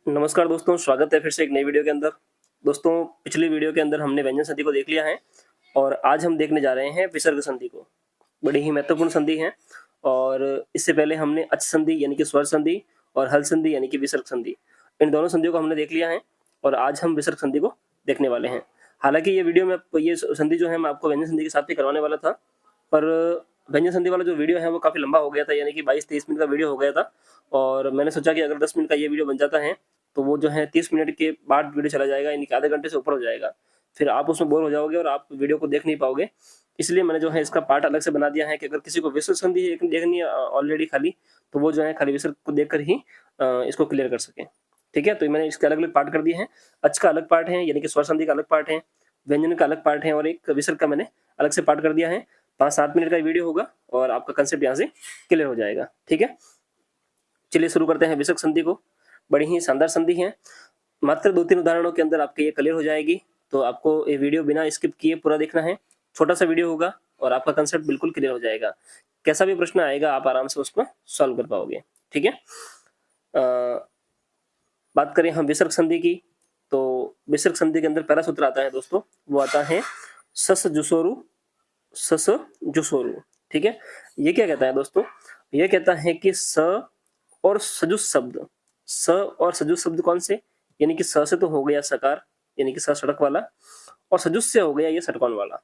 नमस्कार दोस्तों, स्वागत है फिर से एक नई वीडियो के अंदर। दोस्तों, पिछली वीडियो के अंदर हमने व्यंजन संधि को देख लिया है और आज हम देखने जा रहे हैं विसर्ग संधि को। बड़ी ही महत्वपूर्ण संधि है और इससे पहले हमने अच संधि यानी कि स्वर संधि और हल संधि यानी कि विसर्ग संधि, इन दोनों संधियों को हमने देख लिया है और आज हम विसर्ग संधि को देखने वाले हैं। हालांकि ये वीडियो में ये संधि जो है मैं आपको व्यंजन संधि के साथ ही करवाने वाला था, पर व्यंजन संधि वाला जो वीडियो है वो काफ़ी लंबा हो गया था, यानी कि 22-23 मिनट का वीडियो हो गया था और मैंने सोचा कि अगर 10 मिनट का ये वीडियो बन जाता है तो वो जो है 30 मिनट के बाद वीडियो चला जाएगा, यानी कि आधे घंटे से ऊपर हो जाएगा। फिर आप उसमें बोर हो जाओगे और आप वीडियो को देख नहीं पाओगे। इसलिए मैंने जो है इसका पार्ट अलग से बना दिया है कि अगर किसी को विसर्ग संधि देखनी है ऑलरेडी खाली, तो वो जो है खाली विसर्ग को देखकर ही इसको क्लियर कर सके। ठीक है, तो मैंने इसके अलग अलग पार्ट कर दिए हैं। अच का अलग पार्ट है यानी कि स्वर संधि का अलग पार्ट है, व्यंजन का अलग पार्ट है और एक विसर्ग का मैंने अलग से पार्ट कर दिया है। 5-7 मिनट का वीडियो होगा और आपका कंसेप्ट यहाँ से क्लियर हो जाएगा। ठीक है, चलिए शुरू करते हैं विसर्ग संधि को। बड़ी ही शानदार संधि है, मात्र 2-3 उदाहरणों के अंदर आपके ये क्लियर हो जाएगी। तो आपको ये वीडियो बिना स्किप किए पूरा देखना है। छोटा सा वीडियो होगा और आपका कंसेप्ट बिल्कुल क्लियर हो जाएगा। कैसा भी प्रश्न आएगा आप आराम से उसको सॉल्व कर पाओगे। ठीक है, बात करें हम विसर्ग संधि की, तो विसर्ग संधि के अंदर पहला सूत्र आता है दोस्तों, वो आता है सस जुसोरु सस जुसोरु। ठीक है, ये क्या कहता है दोस्तों, ये कहता है कि स और सजुस शब्द, स और सजुस शब्द कौन से, यानी कि स से तो हो गया सकार यानी कि स सड़क वाला, और सजुस से हो गया ये षटकोण वाला।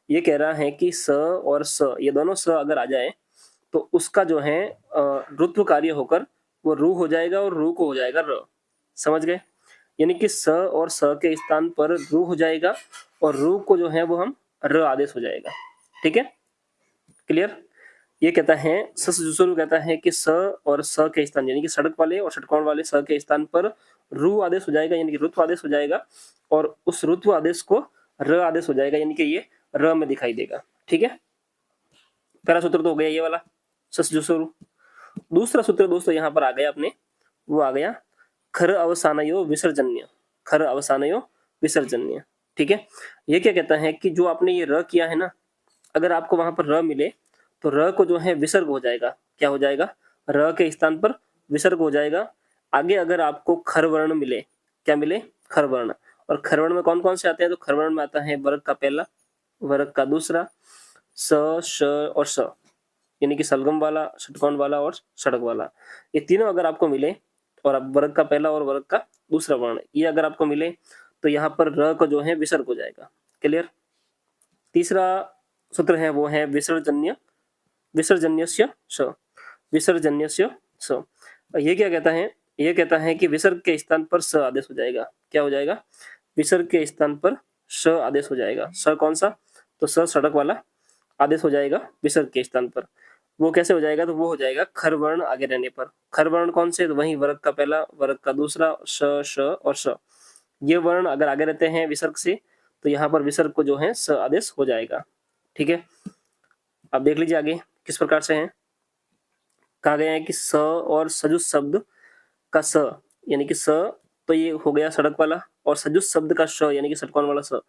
ये कह रहा है कि स और स ये दोनों स अगर आ जाए तो उसका जो है रुत्व कार्य होकर वो रू हो जाएगा और रू को हो जाएगा र। समझ गए, यानी कि स और स के स्थान पर रू हो जाएगा और रू को जो है वो हम र आदेश हो जाएगा। ठीक है, क्लियर। ये कहता है ससजुसरु कहता है कि स और स के स्थान यानी कि सड़क वाले और षटकोण वाले स के स्थान पर रू आदेश हो जाएगा यानी कि रुत्व आदेश हो जाएगा और उस रुत्व आदेश को र आदेश हो जाएगा यानी कि ये र में दिखाई देगा। ठीक है, पहला सूत्र तो हो गया ये वाला ससजुसरु। दूसरा सूत्र दोस्तों यहाँ पर आ गया अपने, वो आ गया खर अवसानयो विसर्जन्य, खर अवसानयो विसर्जन्य। ठीक है, ये क्या कहता है कि जो आपने ये र किया है ना, अगर आपको वहां पर र मिले तो र को जो है विसर्ग हो जाएगा। क्या हो जाएगा, र के स्थान पर विसर्ग हो जाएगा। आगे अगर आपको खर वर्ण मिले, क्या मिले, खर वर्ण, और खर वर्ण में कौन कौन से आते हैं, तो खर वर्ण में आता है वर्ग का पहला, वर्ग का दूसरा, स श और स, यानी कि सलगम वाला, षटकोण वाला और सड़क वाला। ये तीनों अगर आपको मिले और अब वर्ग का पहला और वर्ग का दूसरा वर्ण ये अगर आपको मिले तो यहाँ पर र को जो है विसर्ग हो जाएगा। क्लियर। तीसरा सूत्र है वो है विसर्जन्य, विसर्जन्यस्य स, विसर्जन्यस्य स। ये क्या कहता है, ये कहता है कि विसर्ग के स्थान पर स आदेश हो जाएगा। क्या हो जाएगा, विसर्ग के स्थान पर स आदेश हो जाएगा। स कौन सा, तो स सड़क वाला आदेश हो जाएगा विसर्ग के स्थान पर। वो कैसे हो जाएगा, तो वो हो जाएगा खर वर्ण आगे रहने पर। खर वर्ण कौन से, तो वही वर्ग का पहला, वर्ग का दूसरा, श श और स। ये वर्ण अगर आगे रहते हैं विसर्ग से तो यहाँ पर विसर्ग को जो है स आदेश हो जाएगा। ठीक है, अब देख लीजिए आगे किस प्रकार से है। कहा गया है कि स और सजुस शब्द का स यानी कि स तो ये हो गया सड़क वाला, और सजुस शब्द का श यानी कि षटकोण वाला स,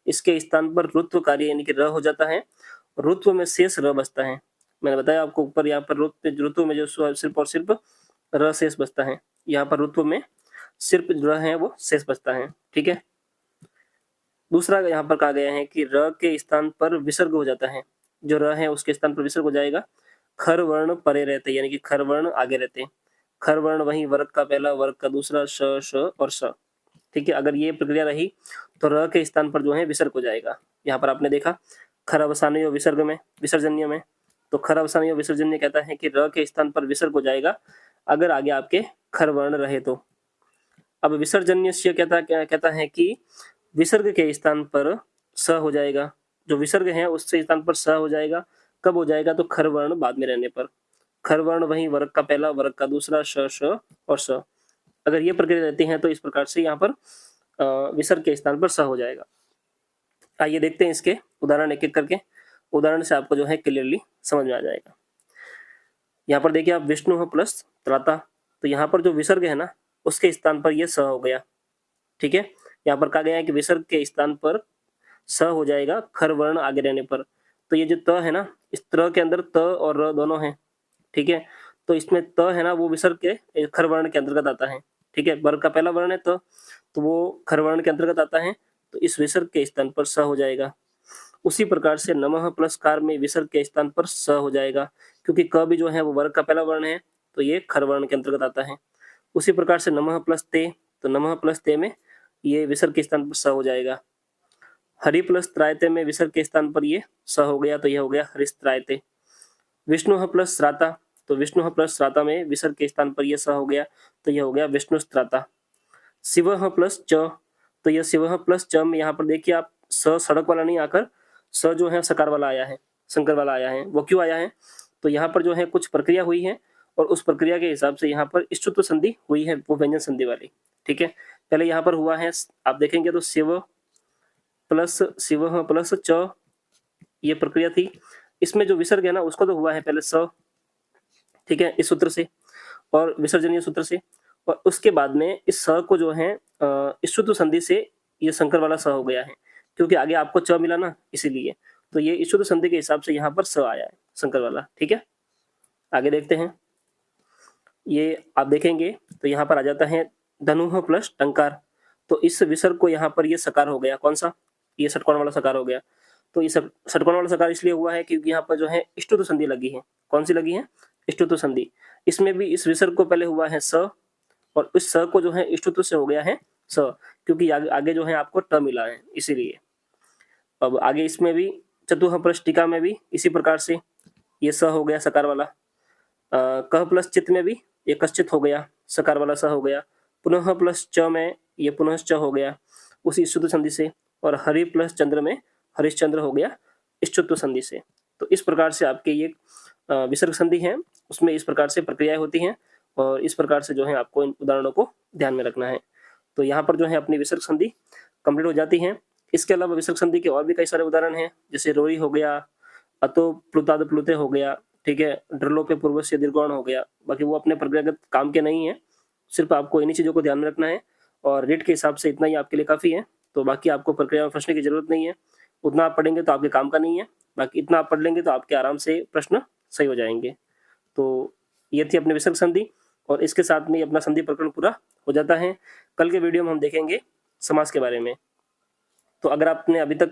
इसके स्थान पर रुत्व कार्य यानी कि र हो जाता है। रुत्व में शेष र बचता है। मैंने बताया आपको ऊपर, यहाँ पर रुत्व में जो सिर्फ और सिर्फ र शेष बचता है, यहाँ पर रुत्व में सिर्फ र है वो शेष बचता है। ठीक है, दूसरा यहाँ पर कहा गया है कि र के स्थान पर विसर्ग हो जाता है, जो र है उसके स्थान पर विसर्ग हो जाएगा। खर वर्ण परे रहते यानी कि खर वर्ण आगे रहते, खर वर्ण वही वर्ग का पहला, वर्ग का दूसरा, श श और स। ठीक है, अगर ये प्रक्रिया रही तो र के स्थान पर जो है विसर्ग हो जाएगा। यहाँ पर आपने देखा खर अवसानयो विसर्ग में, विसर्जन्य में, तो खर अवसानयो विसर्जन्य कहता है कि र के स्थान पर विसर्ग हो जाएगा अगर आगे आपके खर वर्ण रहे तो। अब विसर्जन्य कहता है कि विसर्ग के स्थान पर स हो जाएगा, जो विसर्ग है उससे स्थान पर स हो जाएगा। कब हो जाएगा, तो खर वर्ण बाद में रहने पर। खर वर्ण वही वर्ग का पहला, वर्ग का दूसरा, श श और स। अगर ये प्रक्रिया रहती है तो इस प्रकार से यहाँ पर विसर्ग के स्थान पर स हो जाएगा। आइए देखते हैं इसके उदाहरण एक एक करके, उदाहरण से आपको जो है क्लियरली समझ में आ जाएगा। यहाँ पर देखिए आप, विष्णु प्लस त्राता, तो यहाँ पर जो विसर्ग है ना उसके स्थान पर यह स हो गया। ठीक है, यहाँ पर कहा गया है कि विसर्ग के स्थान पर स हो जाएगा खर वर्ण आगे रहने पर। तो ये जो त है ना, इस त्र के अंदर त और र दोनों हैं। ठीक है, तो इसमें त है ना वो विसर्ग के खर वर्ण के अंतर्गत आता है। ठीक है, वर्ग का पहला वर्ण है तो वो खर वर्ण के अंतर्गत आता है, तो इस विसर्ग के स्थान पर स हो जाएगा। उसी प्रकार से नमः प्लस कार में विसर्ग के स्थान पर स हो जाएगा, क्योंकि क भी जो है वो वर्ग का पहला वर्ण है, तो ये खर वर्ण के अंतर्गत आता है। उसी प्रकार से नमः प्लस ते, तो नमः प्लस ते में ये विसर्ग के स्थान पर स हो जाएगा। हरि प्लस त्रायते में विसर्ग के स्थान पर ये स हो गया, तो यह हो गया हरिस्त्रायते। विष्णु प्लस श्राता, तो विष्णु प्लस श्राता में विसर्ग के स्थान पर यह स हो गया, तो यह हो गया विष्णुस्त्राता। शिव प्लस च, तो यह शिव प्लस च में यहाँ पर देखिए आप स सड़क वाला नहीं आकर स जो है सकार वाला आया है, शंकर वाला आया है। वो क्यों आया है? तो यहाँ पर जो है कुछ प्रक्रिया हुई है और उस प्रक्रिया के हिसाब से यहाँ पर इष्टुत्व संधि हुई है, वो व्यंजन संधि वाली। ठीक है, पहले यहाँ पर हुआ है, आप देखेंगे तो शिव प्लस च, ये प्रक्रिया थी। इसमें जो विसर्ग है ना उसको तो हुआ है पहले स, ठीक है, इस सूत्र से और विसर्जनीय सूत्र से, और उसके बाद में इस स को जो है इष्टुत्व संधि से ये शंकर वाला स हो गया है, क्योंकि आगे आपको च मिला ना, इसीलिए तो ये इष्टुत्व संधि के हिसाब से यहाँ पर स आया है, शंकर वाला। ठीक है, आगे देखते हैं। ये आप देखेंगे तो यहाँ पर आ जाता है धनु प्लस टंकार, तो इस विसर्ग को यहाँ पर ये सकार हो गया। कौन सा? ये षटकोण वाला सकार हो गया। तो ये षटकोण वाला सकार इसलिए हुआ है क्योंकि यहाँ पर जो है इष्टुत्व संधि लगी है। कौन सी लगी है? इष्टुत्व संधि। इसमें भी इस विसर्ग को पहले हुआ है स, और इस स को जो है इष्टुत्व से हो गया है स, क्योंकि आगे जो है आपको ट मिला है, इसीलिए। अब आगे इसमें भी चतुः प्लस टीका में भी इसी प्रकार से ये स हो गया सकार वाला। कह प्लस चित्त में भी ये कश्चित हो गया, सकार वाला स हो गया। पुनः प्लस च में ये पुनः च हो गया उसी इष्टुत्व संधि से, और हरि प्लस चंद्र में हरिश्चंद्र हो गया इष्टुत्व संधि से। तो इस प्रकार से आपके ये विसर्ग संधि है, उसमें इस प्रकार से प्रक्रियाएं होती हैं, और इस प्रकार से जो है आपको इन उदाहरणों को ध्यान में रखना है। तो यहाँ पर जो है अपनी विसर्ग संधि कंप्लीट हो जाती है। इसके अलावा विसर्ग संधि के और भी कई सारे उदाहरण हैं, जैसे रोरी हो गया, अतो प्लुताद प्लुते हो गया, ठीक है, ड्रलो पे पूर्व से दीर्घोण हो गया। बाकी वो अपने प्रक्रियागत काम के नहीं है, सिर्फ आपको इन्हीं चीजों को ध्यान में रखना है, और रेट के हिसाब से इतना ही आपके लिए काफी है। तो बाकी आपको प्रक्रिया में फंसने की जरूरत नहीं है, उतना आप पढ़ेंगे तो आपके काम का नहीं है, बाकी इतना आप पढ़ लेंगे तो आपके आराम से प्रश्न सही हो जाएंगे। तो ये थी अपनी विसर्ग संधि, और इसके साथ में अपना संधि प्रकरण पूरा हो जाता है। कल के वीडियो में हम देखेंगे समास के बारे में। तो अगर आपने अभी तक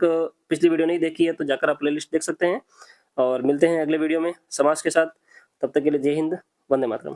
पिछली वीडियो नहीं देखी है तो जाकर आप प्लेलिस्ट देख सकते हैं, और मिलते हैं अगले वीडियो में समास के साथ। तब तक के लिए जय हिंद, वंदे मातरम।